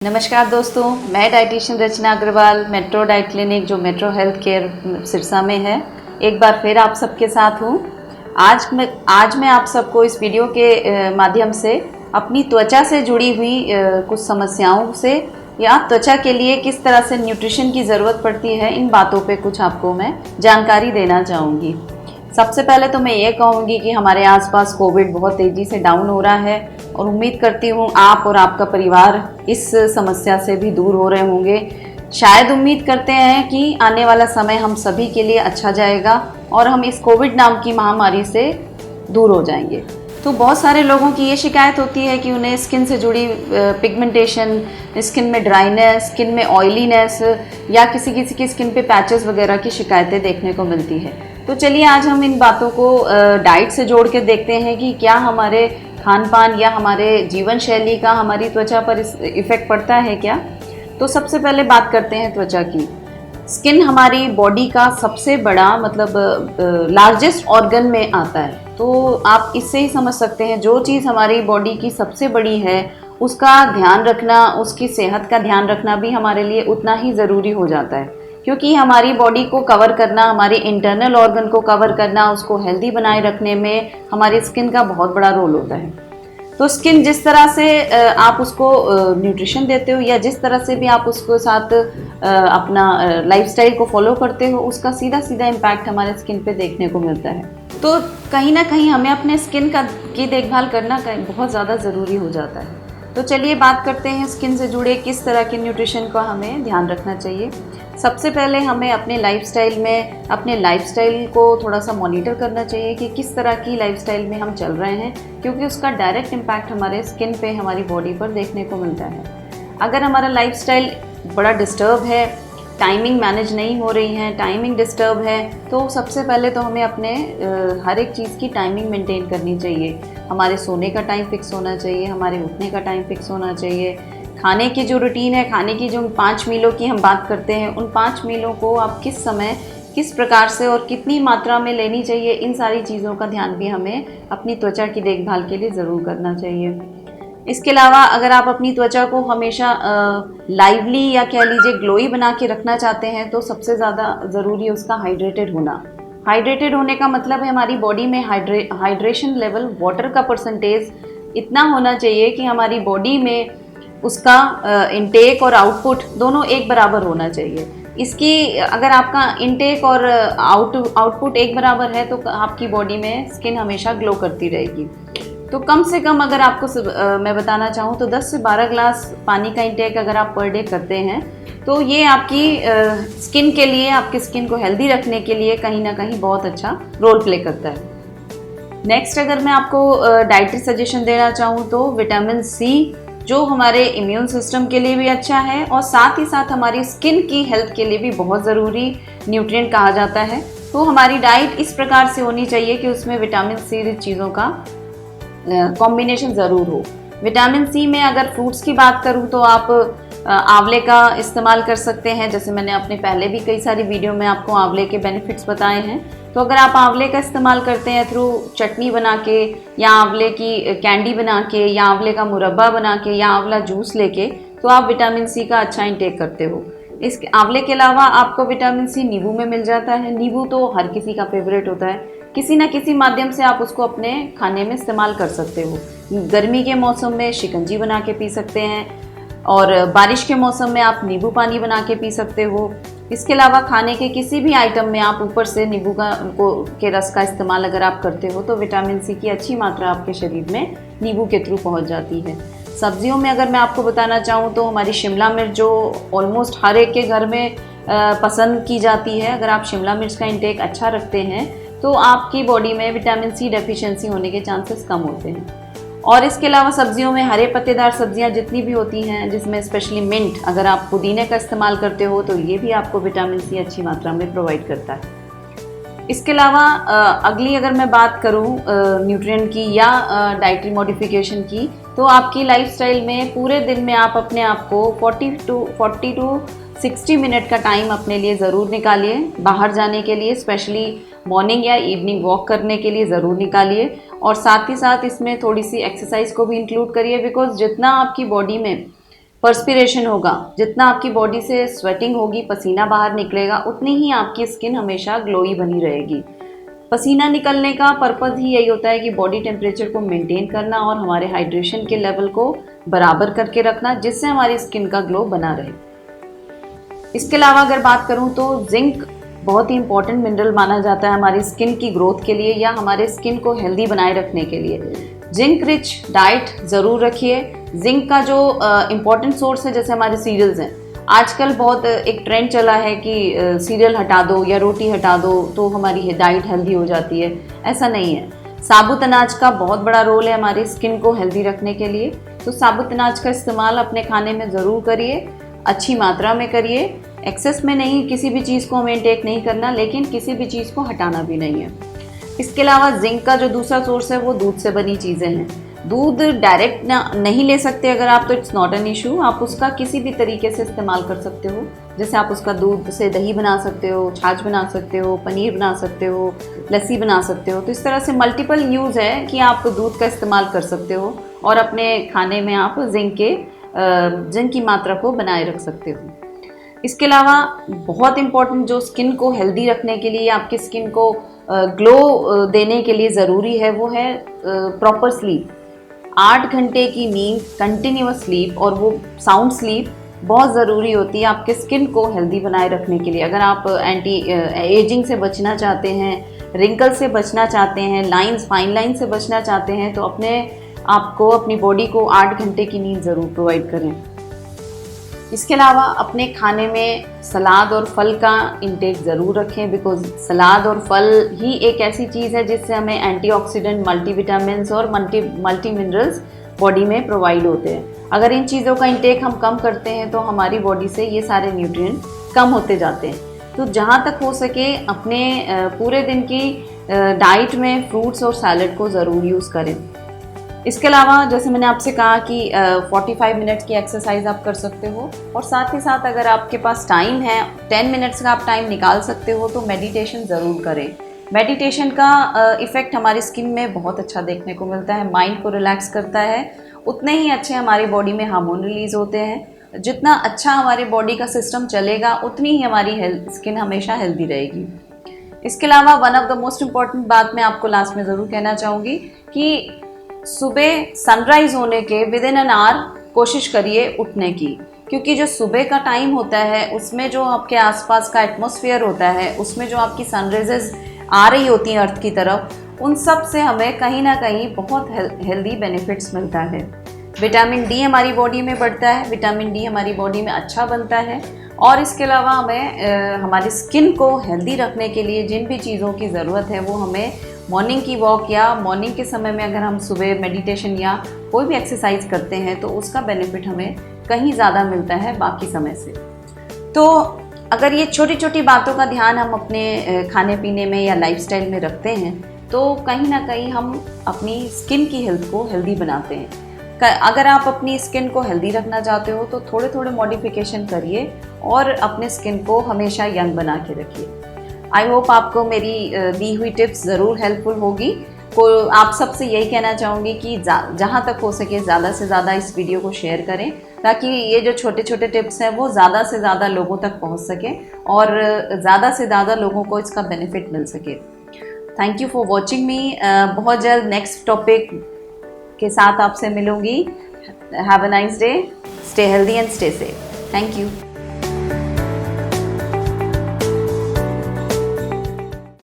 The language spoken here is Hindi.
नमस्कार दोस्तों, मैं डाइटिशियन रचना अग्रवाल, मेट्रो डाइट क्लिनिक जो मेट्रो हेल्थ केयर सिरसा में है, एक बार फिर आप सबके साथ हूँ। आज मैं आप सबको इस वीडियो के माध्यम से अपनी त्वचा से जुड़ी हुई कुछ समस्याओं से या त्वचा के लिए किस तरह से न्यूट्रिशन की ज़रूरत पड़ती है, इन बातों पे कुछ आपको मैं जानकारी देना चाहूँगी। सबसे पहले तो मैं ये कहूँगी कि हमारे आसपास कोविड बहुत तेज़ी से डाउन हो रहा है और उम्मीद करती हूँ आप और आपका परिवार इस समस्या से भी दूर हो रहे होंगे। शायद उम्मीद करते हैं कि आने वाला समय हम सभी के लिए अच्छा जाएगा और हम इस कोविड नाम की महामारी से दूर हो जाएंगे। तो बहुत सारे लोगों की ये शिकायत होती है कि उन्हें स्किन से जुड़ी पिगमेंटेशन, स्किन में ड्राइनेस, स्किन में ऑयलीनेस या किसी किसी की स्किन पे पैचेस वगैरह की शिकायतें देखने को मिलती है। तो चलिए आज हम इन बातों को डाइट से जोड़ के देखते हैं कि क्या हमारे खान पान या हमारे जीवन शैली का हमारी त्वचा पर इफ़ेक्ट पड़ता है क्या। तो सबसे पहले बात करते हैं त्वचा की। स्किन हमारी बॉडी का सबसे बड़ा लार्जेस्ट ऑर्गन में आता है। तो आप इससे ही समझ सकते हैं जो चीज़ हमारी बॉडी की सबसे बड़ी है उसका ध्यान रखना, उसकी सेहत का ध्यान रखना भी हमारे लिए उतना ही ज़रूरी हो जाता है, क्योंकि हमारी बॉडी को कवर करना, हमारे इंटरनल ऑर्गन को कवर करना, उसको हेल्दी बनाए रखने में हमारी स्किन का बहुत बड़ा रोल होता है। तो स्किन जिस तरह से आप उसको न्यूट्रिशन देते हो या जिस तरह से भी आप उसको साथ अपना लाइफस्टाइल को फॉलो करते हो, उसका सीधा सीधा इम्पैक्ट हमारे स्किन पे देखने को मिलता है। तो कहीं ना कहीं हमें अपने स्किन की देखभाल करना बहुत ज़्यादा ज़रूरी हो जाता है। तो चलिए बात करते हैं स्किन से जुड़े किस तरह के न्यूट्रिशन का हमें ध्यान रखना चाहिए। सबसे पहले हमें अपने लाइफस्टाइल को थोड़ा सा मॉनिटर करना चाहिए कि किस तरह की लाइफस्टाइल में हम चल रहे हैं, क्योंकि उसका डायरेक्ट इम्पैक्ट हमारे स्किन पे, हमारी बॉडी पर देखने को मिलता है। अगर हमारा लाइफस्टाइल बड़ा डिस्टर्ब है, टाइमिंग मैनेज नहीं हो रही है, टाइमिंग डिस्टर्ब है, तो सबसे पहले तो हमें अपने हर एक चीज़ की टाइमिंग मेंटेन करनी चाहिए। हमारे सोने का टाइम फिक्स होना चाहिए, हमारे उठने का टाइम फिक्स होना चाहिए। खाने की जो रूटीन है, खाने की जो 5 मीलों की हम बात करते हैं, उन 5 मीलों को आप किस समय, किस प्रकार से और कितनी मात्रा में लेनी चाहिए, इन सारी चीज़ों का ध्यान भी हमें अपनी त्वचा की देखभाल के लिए ज़रूर करना चाहिए। इसके अलावा अगर आप अपनी त्वचा को हमेशा लाइवली या कह लीजिए ग्लोई बना के रखना चाहते हैं, तो सबसे ज़्यादा ज़रूरी है उसका हाइड्रेटेड होना। हाइड्रेटेड होने का मतलब है हमारी बॉडी में हाइड्रेशन लेवल, वाटर का परसेंटेज इतना होना चाहिए कि हमारी बॉडी में उसका इनटेक और आउटपुट दोनों एक बराबर होना चाहिए। इसकी अगर आपका इनटेक और आउटपुट एक बराबर है तो आपकी बॉडी में स्किन हमेशा ग्लो करती रहेगी। तो कम से कम अगर आपको मैं बताना चाहूँ तो 10 से 12 ग्लास पानी का इंटेक अगर आप पर डे करते हैं, तो ये आपकी स्किन के लिए, आपकी स्किन को हेल्दी रखने के लिए कहीं ना कहीं बहुत अच्छा रोल प्ले करता है। नेक्स्ट अगर मैं आपको डाइटरी सजेशन देना चाहूँ तो विटामिन सी, जो हमारे इम्यून सिस्टम के लिए भी अच्छा है और साथ ही साथ हमारी स्किन की हेल्थ के लिए भी बहुत ज़रूरी न्यूट्रिएंट कहा जाता है। तो हमारी डाइट इस प्रकार से होनी चाहिए कि उसमें विटामिन सी चीज़ों का कॉम्बिनेशन ज़रूर हो। विटामिन सी में अगर फ्रूट्स की बात करूँ तो आप आंवले का इस्तेमाल कर सकते हैं। जैसे मैंने अपने पहले भी कई सारी वीडियो में आपको आंवले के बेनिफिट्स बताए हैं। तो अगर आप आंवले का इस्तेमाल करते हैं थ्रू चटनी बना के या आंवले की कैंडी बना के या आंवले का मुरब्बा बना के या आंवला जूस लेके, तो आप विटामिन सी का अच्छा इंटेक करते हो। इस आंवले के अलावा आपको विटामिन सी नींबू में मिल जाता है। नींबू तो हर किसी का फेवरेट होता है, किसी ना किसी माध्यम से आप उसको अपने खाने में इस्तेमाल कर सकते हो। गर्मी के मौसम में शिकंजी बना के पी सकते हैं और बारिश के मौसम में आप नींबू पानी बना के पी सकते हो। इसके अलावा खाने के किसी भी आइटम में आप ऊपर से नींबू के रस का इस्तेमाल अगर आप करते हो तो विटामिन सी की अच्छी मात्रा आपके शरीर में नींबू के थ्रू पहुंच जाती है। सब्जियों में अगर मैं आपको बताना चाहूँ तो हमारी शिमला मिर्च, जो ऑलमोस्ट हर एक के घर में पसंद की जाती है, अगर आप शिमला मिर्च का इंटेक अच्छा रखते हैं तो आपकी बॉडी में विटामिन सी डेफिशिएंसी होने के चांसेस कम होते हैं। और इसके अलावा सब्जियों में हरे पत्तेदार सब्जियां जितनी भी होती हैं, जिसमें स्पेशली मिंट, अगर आप पुदीने का इस्तेमाल करते हो तो ये भी आपको विटामिन सी अच्छी मात्रा में प्रोवाइड करता है। इसके अलावा अगली अगर मैं बात करूं न्यूट्रिएंट की या डाइटरी मॉडिफिकेशन की, तो आपकी लाइफस्टाइल में पूरे दिन में आप अपने आप को 40 टू 60 मिनट का टाइम अपने लिए ज़रूर निकालिए। बाहर जाने के लिए, स्पेशली मॉर्निंग या इवनिंग वॉक करने के लिए ज़रूर निकालिए और साथ ही साथ इसमें थोड़ी सी एक्सरसाइज को भी इंक्लूड करिए, बिकॉज जितना आपकी बॉडी में पर्सपिरेशन होगा, जितना आपकी बॉडी से स्वेटिंग होगी, पसीना बाहर निकलेगा, उतनी ही आपकी स्किन हमेशा ग्लोई बनी रहेगी। पसीना निकलने का पर्पज़ ही यही होता है कि बॉडी टेम्परेचर को मेंटेन करना और हमारे हाइड्रेशन के लेवल को बराबर करके रखना, जिससे हमारी स्किन का ग्लो बना रहे। इसके अलावा अगर बात करूं तो जिंक बहुत ही इंपॉर्टेंट मिनरल माना जाता है हमारी स्किन की ग्रोथ के लिए या हमारे स्किन को हेल्दी बनाए रखने के लिए। जिंक रिच डाइट ज़रूर रखिए। जिंक का जो इम्पॉर्टेंट सोर्स है, जैसे हमारे सीरियल्स हैं, आजकल बहुत एक ट्रेंड चला है कि सीरियल हटा दो या रोटी हटा दो तो हमारी डाइट हेल्दी हो जाती है। ऐसा नहीं है। साबुत अनाज का बहुत बड़ा रोल है हमारी स्किन को हेल्दी रखने के लिए, तो साबुत अनाज का इस्तेमाल अपने खाने में ज़रूर करिए, अच्छी मात्रा में करिए, एक्सेस में नहीं। किसी भी चीज़ को हमें इनटेक नहीं करना, लेकिन किसी भी चीज़ को हटाना भी नहीं है। इसके अलावा जिंक का जो दूसरा सोर्स है वो दूध से बनी चीज़ें हैं। दूध डायरेक्ट नहीं ले सकते अगर आप, तो इट्स नॉट एन इशू। आप उसका किसी भी तरीके से इस्तेमाल कर सकते हो। जैसे आप उसका दूध से दही बना सकते हो, छाछ बना सकते हो, पनीर बना सकते हो, लस्सी बना सकते हो। तो इस तरह से मल्टीपल यूज़ है कि आप दूध का इस्तेमाल कर सकते हो और अपने खाने में आप जिंक की मात्रा को बनाए रख सकते हो। इसके अलावा बहुत इम्पॉर्टेंट जो स्किन को हेल्दी रखने के लिए, आपकी स्किन को ग्लो देने के लिए ज़रूरी है, वो है प्रॉपर स्लीप। 8 घंटे की नींद, कंटिन्यूअस स्लीप, और वो साउंड स्लीप बहुत ज़रूरी होती है आपके स्किन को हेल्दी बनाए रखने के लिए। अगर आप एंटी एजिंग से बचना चाहते हैं, रिंकल से बचना चाहते हैं, फाइन लाइन से बचना चाहते हैं, तो आपको अपनी बॉडी को 8 घंटे की नींद ज़रूर प्रोवाइड करें। इसके अलावा अपने खाने में सलाद और फल का इंटेक ज़रूर रखें, बिकॉज सलाद और फल ही एक ऐसी चीज़ है जिससे हमें एंटीऑक्सीडेंट, मल्टीविटामिन्स और मल्टी मिनरल्स बॉडी में प्रोवाइड होते हैं। अगर इन चीज़ों का इंटेक हम कम करते हैं तो हमारी बॉडी से ये सारे न्यूट्रिएंट कम होते जाते हैं। तो जहाँ तक हो सके अपने पूरे दिन की डाइट में फ्रूट्स और सैलड को ज़रूर यूज़ करें। इसके अलावा जैसे मैंने आपसे कहा कि 45 मिनट्स की एक्सरसाइज आप कर सकते हो, और साथ ही साथ अगर आपके पास टाइम है, 10 मिनट्स का आप टाइम निकाल सकते हो, तो मेडिटेशन ज़रूर करें। मेडिटेशन का इफ़ेक्ट हमारी स्किन में बहुत अच्छा देखने को मिलता है, माइंड को रिलैक्स करता है। उतने ही अच्छे हमारी बॉडी में हार्मोन रिलीज़ होते हैं। जितना अच्छा हमारे बॉडी का सिस्टम चलेगा, उतनी ही हमारी स्किन हमेशा हेल्दी रहेगी। इसके अलावा one of the most important बात मैं आपको लास्ट में ज़रूर कहना चाहूँगी कि सुबह सनराइज होने के विद इन एन आवर कोशिश करिए उठने की, क्योंकि जो सुबह का टाइम होता है उसमें जो आपके आसपास का एटमॉस्फेयर होता है, उसमें जो आपकी सनराइजेस आ रही होती हैं अर्थ की तरफ, उन सब से हमें कहीं ना कहीं बहुत हेल्दी बेनिफिट्स मिलता है। विटामिन डी हमारी बॉडी में बढ़ता है, विटामिन डी हमारी बॉडी में अच्छा बनता है, और इसके अलावा हमें हमारी स्किन को हेल्दी रखने के लिए जिन भी चीज़ों की ज़रूरत है वो हमें मॉर्निंग की वॉक या मॉर्निंग के समय में अगर हम सुबह मेडिटेशन या कोई भी एक्सरसाइज करते हैं तो उसका बेनिफिट हमें कहीं ज़्यादा मिलता है बाकी समय से। तो अगर ये छोटी छोटी बातों का ध्यान हम अपने खाने पीने में या लाइफस्टाइल में रखते हैं तो कहीं ना कहीं हम अपनी स्किन की हेल्थ को हेल्दी बनाते हैं। अगर आप अपनी स्किन को हेल्दी रखना चाहते हो तो थोड़े थोड़े मॉडिफिकेशन करिए और अपने स्किन को हमेशा यंग बना के रखिए। आई होप आपको मेरी दी हुई टिप्स ज़रूर हेल्पफुल होगी। आप सबसे यही कहना चाहूँगी कि जहाँ तक हो सके ज़्यादा से ज़्यादा इस वीडियो को शेयर करें, ताकि ये जो छोटे छोटे टिप्स हैं वो ज़्यादा से ज़्यादा लोगों तक पहुँच सके और ज़्यादा से ज़्यादा लोगों को इसका बेनिफिट मिल सके। थैंक यू फॉर वॉचिंग मी। बहुत जल्द नेक्स्ट टॉपिक के साथ आपसे मिलूँगी। Have a nice day, stay healthy and stay safe. Thank you.